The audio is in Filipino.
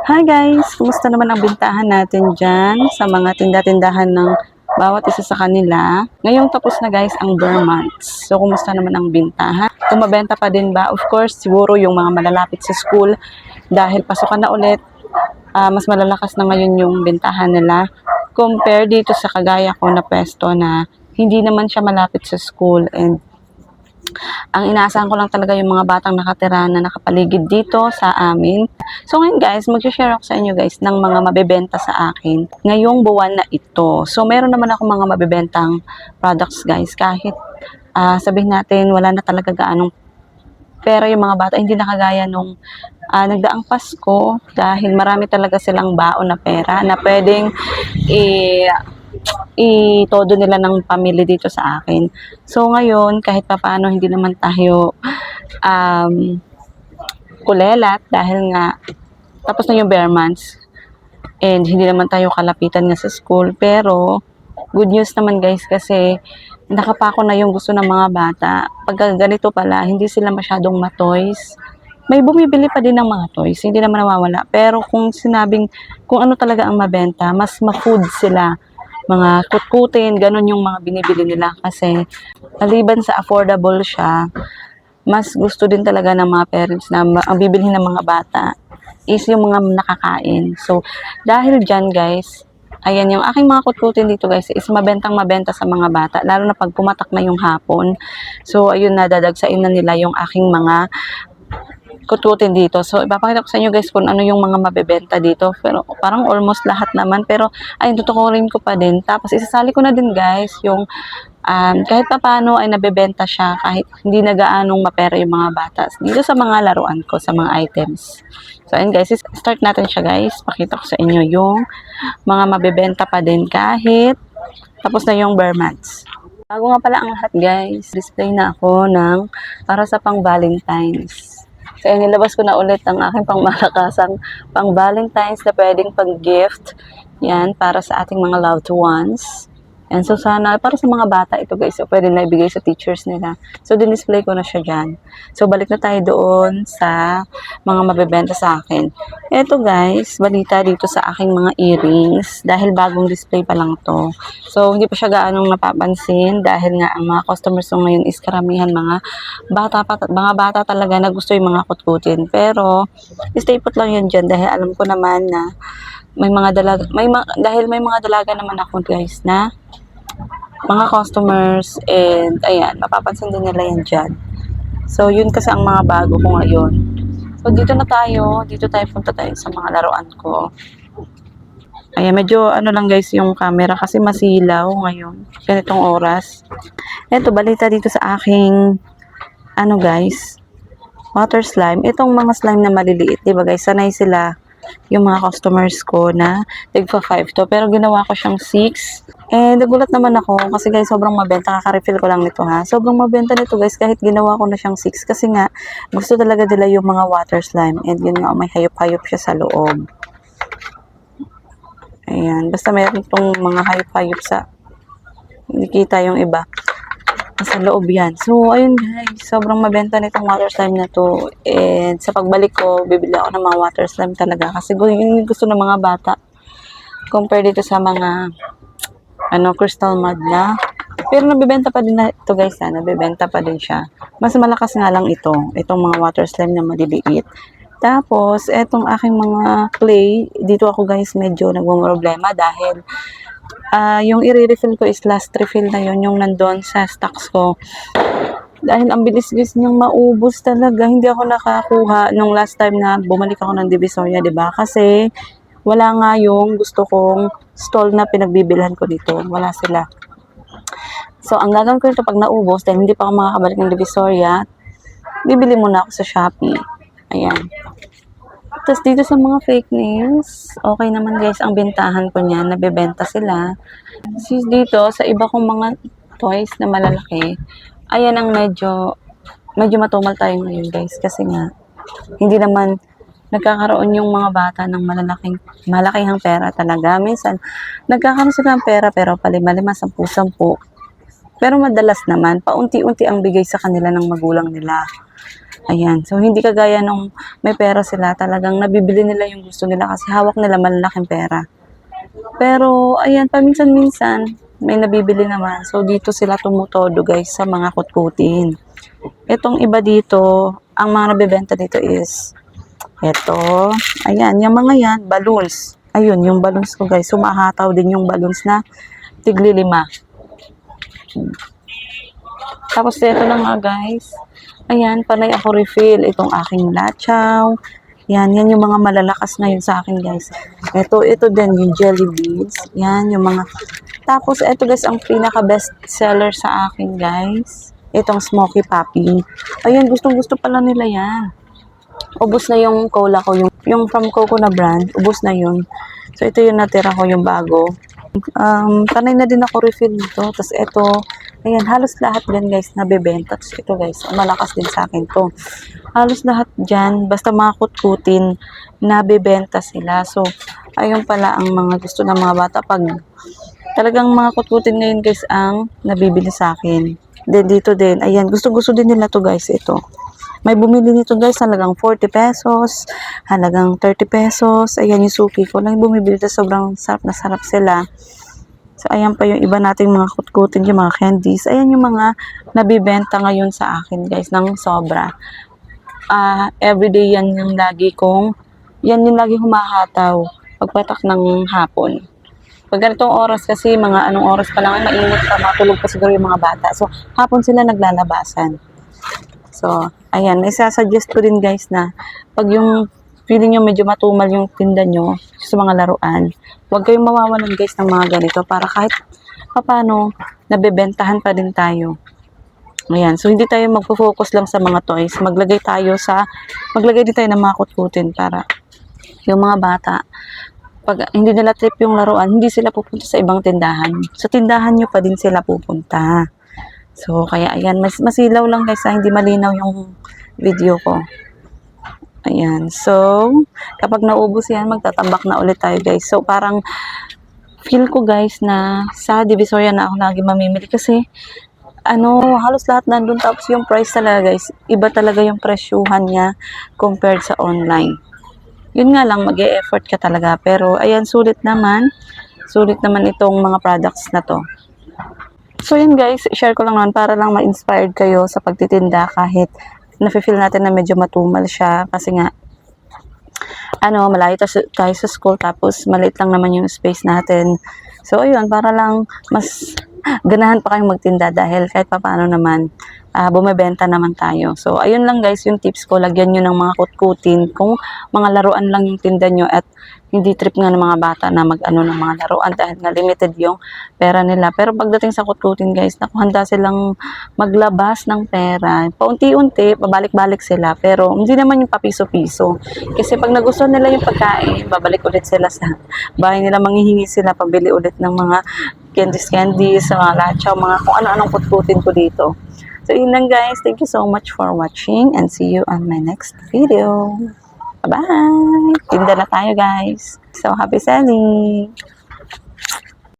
Hi guys! Kumusta naman ang bintahan natin dyan sa mga tinda-tindahan ng bawat isa sa kanila? Ngayong tapos na guys ang bare months. So, kumusta naman ang bintahan? Kumabenta pa din ba? Of course, siguro yung mga malalapit sa school dahil pasukan na ulit, mas malalakas na ngayon yung bintahan nila. Compare dito sa kagaya ko na pwesto na hindi naman siya malapit sa school and ang inaasahan ko lang talaga yung mga batang nakatira na nakapaligid dito sa amin. So ngayon guys, mag-share ako sa inyo guys ng mga mabebenta sa akin ngayong buwan na ito. So meron naman ako mga mabebentang products guys kahit sabihin natin wala na talaga gaanong pera yung mga bata. Hindi na kagaya nung nagdaang Pasko dahil marami talaga silang baon na pera na pwedeng todo nila ng pamilya dito sa akin. So ngayon, kahit papaano hindi naman tayo kulelat dahil nga tapos na yung bare months and hindi naman tayo kalapitan nga sa school. Pero good news naman guys kasi nakapako na yung gusto ng mga bata. Pag ganito pala, hindi sila masyadong ma-toys. May bumibili pa din ng mga toys, hindi naman nawawala. Pero kung sinabing kung ano talaga ang mabenta, mas ma-food sila. Mga kutkutin, ganun yung mga binibili nila. Kasi maliban sa affordable siya, mas gusto din talaga ng mga parents na ang bibilhin ng mga bata is yung mga nakakain. So, dahil dyan guys, ayan yung aking mga kutkutin dito guys is mabentang mabenta sa mga bata. Lalo na pag pumatak na yung hapon. So, ayun na dadagsain na nila yung aking mga kutkutin dito. So, ipapakita ko sa inyo guys kung ano yung mga mabebenta dito. Pero parang almost lahat naman. Pero, ayun, tutukurin ko pa din. Tapos, isasali ko na din guys yung kahit pa paano ay nabebenta siya kahit hindi na gaanong mapera yung mga bata. Dito sa mga laruan ko, sa mga items. So, ayun guys, start natin siya guys. Pakita ko sa inyo yung mga mabebenta pa din kahit tapos na yung bare months. Bago nga pala ang lahat guys, display na ako ng para sa pang Valentine's. So, nilabas ko na ulit ang aking pangmalakasang pang Valentine's na pwedeng pang-gift. Yan, para sa ating mga loved ones. And so, sana, para sa mga bata, ito guys, so, pwede na ibigay sa teachers nila. So, din-display ko na siya dyan. So, balik na tayo doon sa mga mabebenta sa akin. Ito guys, balita dito sa aking mga earrings. Dahil bagong display pa lang to. So, hindi pa siya gaanong napapansin. Dahil nga, ang mga customers ko ngayon is karamihan mga bata talaga na gusto yung mga kutkutin. Pero, stay put lang yun dyan. Dahil alam ko naman na may mga dalaga, dahil may mga dalaga naman ako guys na mga customers and ayan, mapapansin din nila yan dyan. So, yun kasi ang mga bago ko ngayon. So, dito tayo punta tayo sa mga laruan ko. Ayan, medyo ano lang guys yung camera kasi masilaw ngayon, ganitong oras. Eto, balita dito sa aking ano guys, water slime. Itong mga slime na maliliit, diba guys, sanay sila yung mga customers ko na tigpa 5 to. Pero ginawa ko siyang 6. And nagulat naman ako kasi guys sobrang mabenta. Kaka-refill ko lang nito ha. Sobrang mabenta nito guys kahit ginawa ko na siyang 6. Kasi nga gusto talaga nila yung mga water slime. And yun nga may hayop-hayop siya sa loob. Ayan. Basta mayroon itong mga hayop-hayop sa hindi kita yung iba. Sa loob yan. So, ayun guys. Sobrang mabenta nitong water slime na to. And sa pagbalik ko, bibili ako ng mga water slime talaga. Kasi yun yung gusto ng mga bata. Compare dito sa mga crystal mud na. Pero nabibenta pa din na ito guys. Nabibenta pa din siya. Mas malakas nga lang ito. Itong mga water slime na maliliit. Tapos, etong aking mga clay. Dito ako guys medyo nagmumroblema dahil yung i-refill ko is last refill na yun, yung nandun sa stocks ko. Dahil ang bilis-bilis niyang maubos talaga. Hindi ako nakakuha nung last time na bumalik ako ng Divisoria, diba? Kasi wala nga yung gusto kong stall na pinagbibilhan ko dito. Wala sila. So, ang gagawin ko ito pag naubos, dahil hindi pa ako makakabalik ng Divisoria, bibili muna ako sa Shopee. Ayan. Tapos dito sa mga fake nails, okay naman guys ang bentahan ko niyan, nabebenta sila. Kasi dito sa iba kong mga toys na malalaki, ayan ang medyo matumal tayo ngayon guys kasi nga hindi naman nagkakaroon yung mga bata ng malakihang pera talaga. Minsan nagkakaroon sila ng pera pero palima-lima, 10-10. Pero madalas naman paunti-unti ang bigay sa kanila ng magulang nila. Ayan. So, hindi kagaya nung may pera sila, talagang nabibili nila yung gusto nila kasi hawak nila malalaking pera. Pero, ayan, paminsan-minsan, may nabibili naman. So, dito sila tumutodo guys sa mga kutkutin. Itong iba dito, ang mga nabibenta dito is, eto, ayan, yung mga yan, balloons. Ayun, yung balloons ko guys, sumahataw din yung balloons na tigli 5. Tapos ito na nga guys. Ayan, panay ako refill. Itong aking lachaw. Yan yung mga malalakas ngayon sa akin guys. Ito din yung jelly beans. Yan, yung mga... Tapos ito guys, ang pinaka best seller sa akin guys. Itong smoky popping. Ayan, gustong-gusto pala nila yan. Ubus na yung cola ko. Yung from Coco na brand, ubus na yun. So ito yung natira ko, yung bago. Panay na din ako refill nito. Tapos ito, ayan, halos lahat din guys nabebenta. Tapos ito guys, malakas din sa akin to. Halos lahat dyan, basta mga kutkutin, nabebenta sila. So, ayun pala ang mga gusto ng mga bata. Pag talagang mga kutkutin ngayon guys ang nabibili sa akin. Then dito din, ayan, gusto din nila to guys, ito. May bumili nito guys, halagang 40 pesos, halagang 30 pesos. Ayan yung suki ko lang bumibili na sobrang sarap na sarap sila. So, ayan pa yung iba nating mga kutkutin, yung mga candies. Ayan yung mga nabibenta ngayon sa akin guys, ng sobra. Everyday yan yung lagi humahataw pagpatak ng hapon. Pag ganitong oras kasi, mga anong oras pa lang, mainit pa, matulog pa siguro yung mga bata. So, hapon sila naglalabasan. So, ayan, isasuggest ko din guys na pag yung feeling nyo medyo matumal yung tinda nyo sa mga laruan, huwag kayong mawawalan guys ng mga ganito para kahit papano nabebentahan pa din tayo. Ayan, so hindi tayo magpo-focus lang sa mga toys, maglagay din tayo ng mga kutkutin para yung mga bata, pag hindi nila trip yung laruan, hindi sila pupunta sa ibang tindahan. Sa tindahan nyo pa din sila pupunta. So, kaya ayan, masilaw lang guys, hindi malinaw yung video ko. Ayan, so, kapag naubos yan, magtatambak na ulit tayo guys. So, parang, feel ko guys na sa Divisoria na ako lagi mamimili kasi, halos lahat nandun. Tapos yung price talaga guys, iba talaga yung presyuhan niya compared sa online. Yun nga lang, mag-e-effort ka talaga. Pero, ayan, sulit naman itong mga products na to. So yun guys, share ko lang naman para lang ma-inspired kayo sa pagtitinda kahit nafe-feel natin na medyo matumal siya kasi nga malayo tayo sa school tapos maliit lang naman yung space natin. So ayun, para lang mas ganahan pa kayong magtinda dahil kahit papaano naman bumebenta naman tayo. So ayun lang guys yung tips ko, lagyan nyo ng mga kutkutin kung mga laruan lang yung tinda nyo at hindi trip nga ng mga bata na mag-ano ng mga laruan dahil nga limited yung pera nila. Pero pagdating sa kutkutin guys, naku, handa silang maglabas ng pera. Paunti-unti, pabalik-balik sila. Pero hindi naman yung papiso-piso. Kasi pag nagustuhan nila yung pagkain, babalik ulit sila sa bahay nila, manghihingi sila, pabili ulit ng mga candies, mga lachaw, mga kung ano-anong kutkutin ko dito. So yun lang guys, thank you so much for watching and see you on my next video. Bye-bye! Tinda na tayo guys. So happy selling!